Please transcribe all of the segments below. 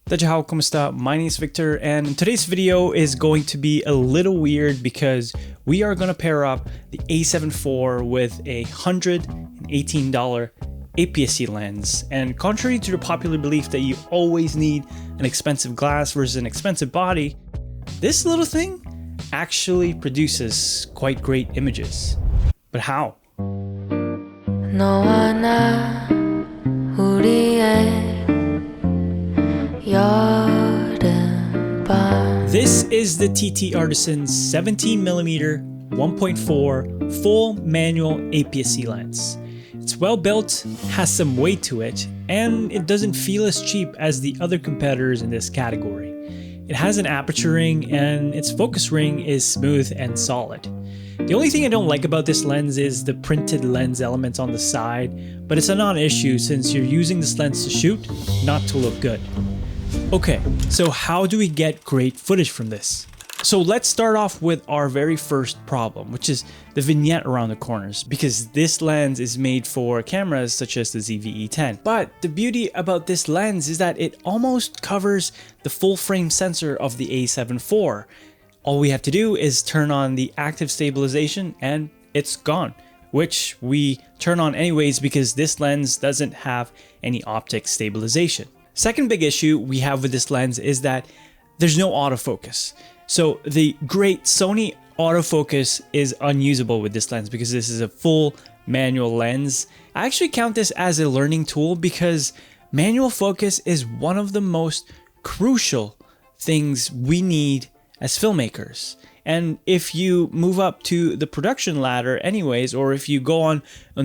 Dajahaw, kumusta? My name is Victor, and today's video is going to be a little weird because we are going to pair up the A7IV with a $118 APS-C lens. And contrary to the popular belief that you always need an expensive glass versus an expensive body, this little thing actually produces quite great images. But how? This is the TTartisans 17mm 1.4 full manual APS-C lens. It's well built, has some weight to it, and it doesn't feel as cheap as the other competitors in this category. It has an aperture ring and its focus ring is smooth and solid. The only thing I don't like about this lens is the printed lens elements on the side, but it's a non-issue since you're using this lens to shoot, not to look good. Okay, so how do we get great footage from this? So let's start off with our very first problem, which is the vignette around the corners, because this lens is made for cameras such as the ZV-E10. But the beauty about this lens is that it almost covers the full frame sensor of the A7IV. All we have to do is turn on the active stabilization and it's gone, which we turn on anyways because this lens doesn't have any optic stabilization. Second big issue we have with this lens is that there's no autofocus. So the great Sony autofocus is unusable with this lens because this is a full manual lens. I actually count this as a learning tool because manual focus is one of the most crucial things we need as filmmakers. And if you move up to the production ladder anyways, or if you go on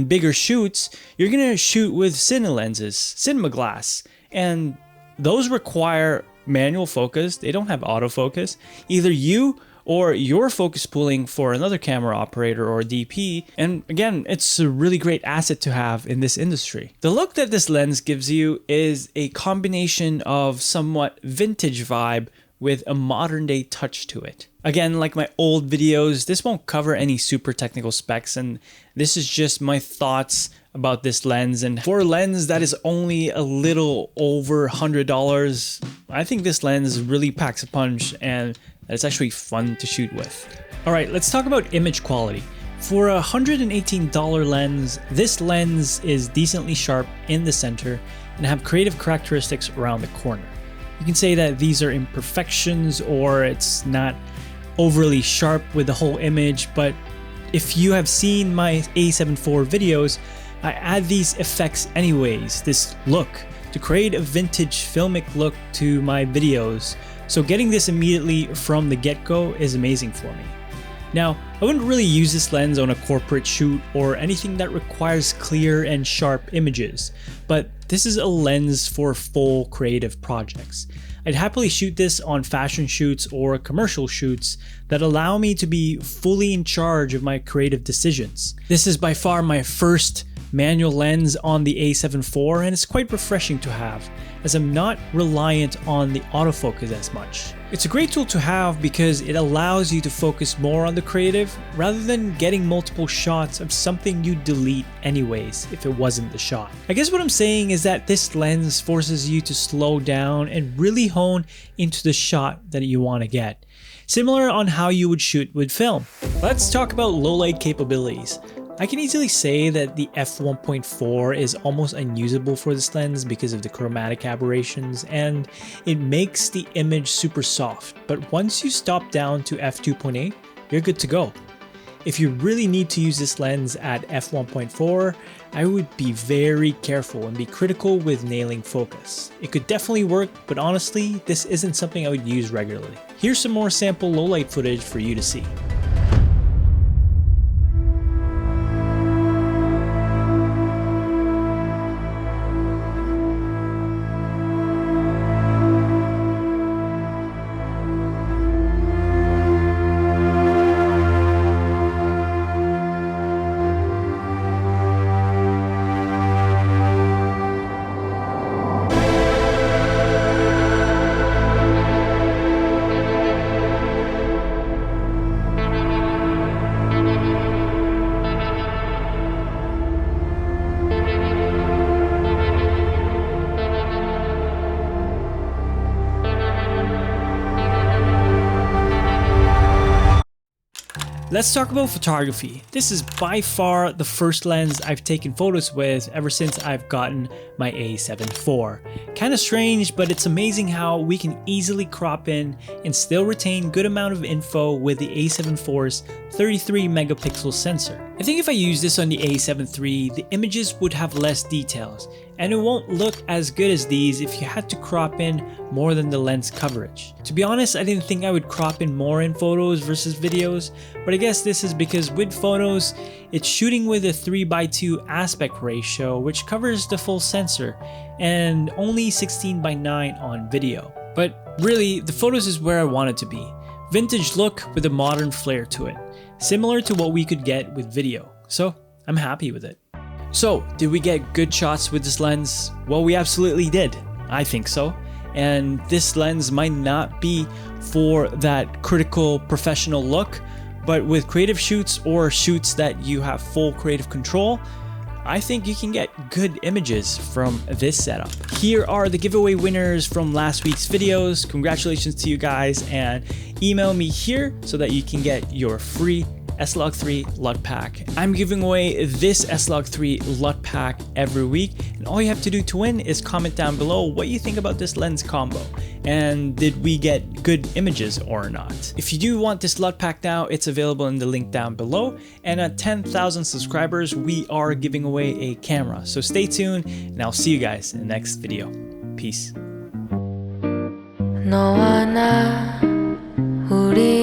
bigger shoots, you're gonna shoot with cinema lenses, cinema glass. And those require manual focus. They don't have autofocus. Either you or you're focus pulling for another camera operator or DP. And again, it's a really great asset to have in this industry. The look that this lens gives you is a combination of somewhat vintage vibe with a modern day touch to it. Again, like my old videos, this won't cover any super technical specs, and this is just my thoughts about this lens. And for a lens that is only a little over $100, I think this lens really packs a punch and it's actually fun to shoot with. All right, let's talk about image quality. For a $118 lens, this lens is decently sharp in the center and have creative characteristics around the corner. You can say that these are imperfections or it's not overly sharp with the whole image, but if you have seen my A7IV videos, I add these effects anyways, this look, to create a vintage filmic look to my videos. So getting this immediately from the get-go is amazing for me. Now, I wouldn't really use this lens on a corporate shoot or anything that requires clear and sharp images, but this is a lens for full creative projects. I'd happily shoot this on fashion shoots or commercial shoots that allow me to be fully in charge of my creative decisions. This is by far my first manual lens on the A7IV, and it's quite refreshing to have, as I'm not reliant on the autofocus as much. It's a great tool to have because it allows you to focus more on the creative rather than getting multiple shots of something you delete anyways if it wasn't the shot. I guess what I'm saying is that this lens forces you to slow down and really hone into the shot that you want to get, similar on how you would shoot with film. Let's talk about low light capabilities. I can easily say that the f1.4 is almost unusable for this lens because of the chromatic aberrations, and it makes the image super soft, but once you stop down to f2.8, you're good to go. If you really need to use this lens at f1.4, I would be very careful and be critical with nailing focus. It could definitely work, but honestly, this isn't something I would use regularly. Here's some more sample low light footage for you to see. Let's talk about photography. This is by far the first lens I've taken photos with ever since I've gotten my A7IV. Kinda strange, but it's amazing how we can easily crop in and still retain good amount of info with the A7IV's 33 megapixel sensor. I think if I use this on the A7 III, the images would have less details, and it won't look as good as these if you had to crop in more than the lens coverage. To be honest, I didn't think I would crop in more in photos versus videos, but I guess this is because with photos, it's shooting with a 3:2 aspect ratio, which covers the full sensor, and only 16:9 on video. But really, the photos is where I want it to be. Vintage look with a modern flair to it, similar to what we could get with video, so I'm happy with it. So, did we get good shots with this lens? Well, we absolutely did. I think so. And this lens might not be for that critical professional look, but with creative shoots or shoots that you have full creative control, I think you can get good images from this setup. Here are the giveaway winners from last week's videos. Congratulations to you guys, and email me here so that you can get your free S-Log3 LUT pack. I'm giving away this S-Log3 LUT pack every week, and all you have to do to win is comment down below what you think about this lens combo, and did we get good images or not. If you do want this LUT pack now, it's available in the link down below, and at 10,000 subscribers, we are giving away a camera. So stay tuned, and I'll see you guys in the next video. Peace. 너와 나 우리